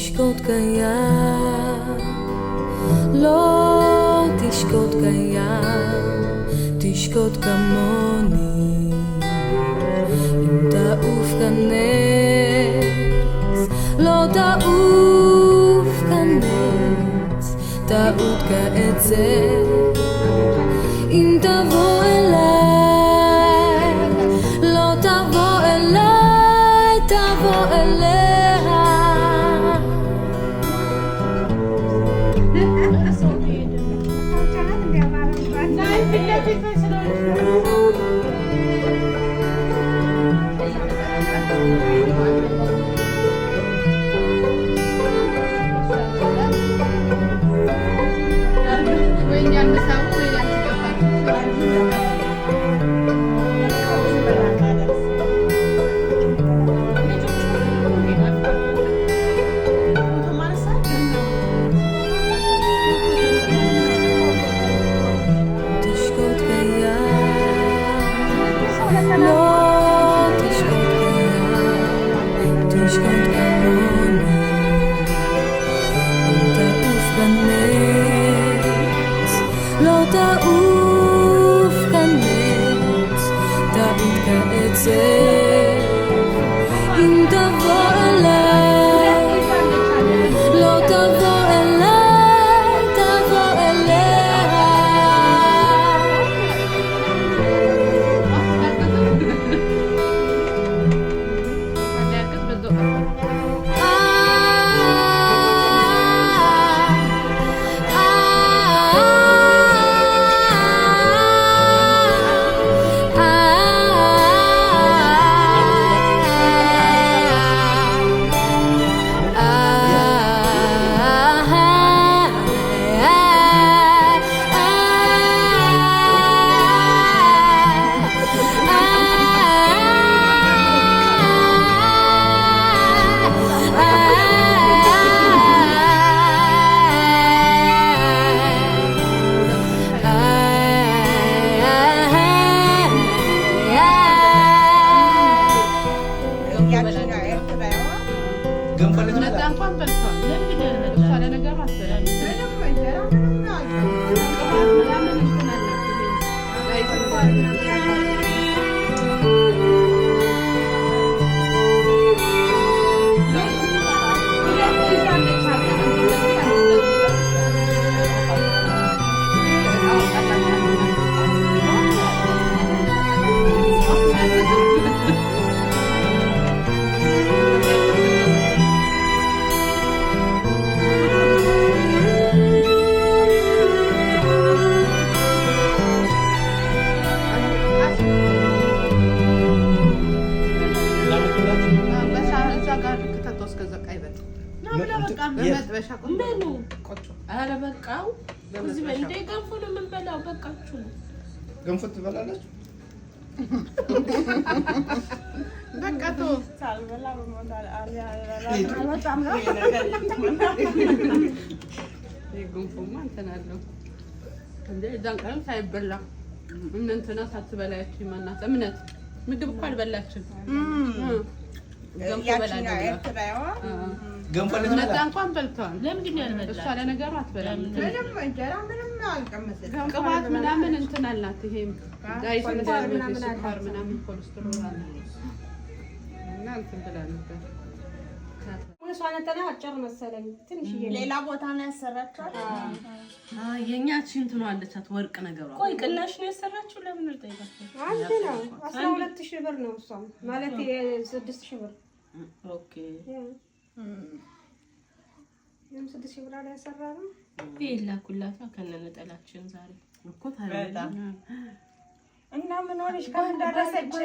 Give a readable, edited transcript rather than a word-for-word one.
תשקוט קיים, לא תשקוט קיים, תשקוט כמוני. אם תעוף כנץ, לא תעוף כנץ, תעוף כעצב. אם תבוא אליי, לא תבוא אליי, תבוא אליה. אם תבוא אליי, לא תבוא אליי, תבוא אליה. ገንፎ ትበላላችሁ? በቃቱ ሳልበላ በመጣል አሊያ አልወጣም ነው። ገንፎማ እንትን አለው እንዴ እዛን ቀን ሳይበላ እንትና ሳትበላች ማናት እምነት ምግብ እኮ አልበላችም። ገንፎ በላችሁ ገንፎ ለነዛ እንኳን በልተዋል። ለምንድን ነው ያልበላችሁ? እሷ ለነገሩ አትበላም። ምንም እንጀራ ምንም አልቀመሰም። ቅባት ምናምን እንትን አላት። ይሄም ዳይት ምናምን ስኳር ምናምን ኮሌስትሮል አለ እና እንትን ብላ ነበር። ወንሷነተና አጭር መሰለኝ ትንሽዬ ሌላ ቦታ ነው ያሰራችኋል? የኛችን እንትኑ አለቻት ወርቅ ነገሯ። ቆይ ቅናሽ ነው ያሰራችሁ? ለምን ልጠይቃችሁ? አንተ ነው 12000 ብር ነው እሷም ማለት 6000 ብር። ኦኬ የም 6000 ብር ላይ ያሰራነው ይላ ኩላታ ከነነጠላችን ዛሬ እኮ ታዲያ እና ምን ሆነሽ ጋር ደረሰች?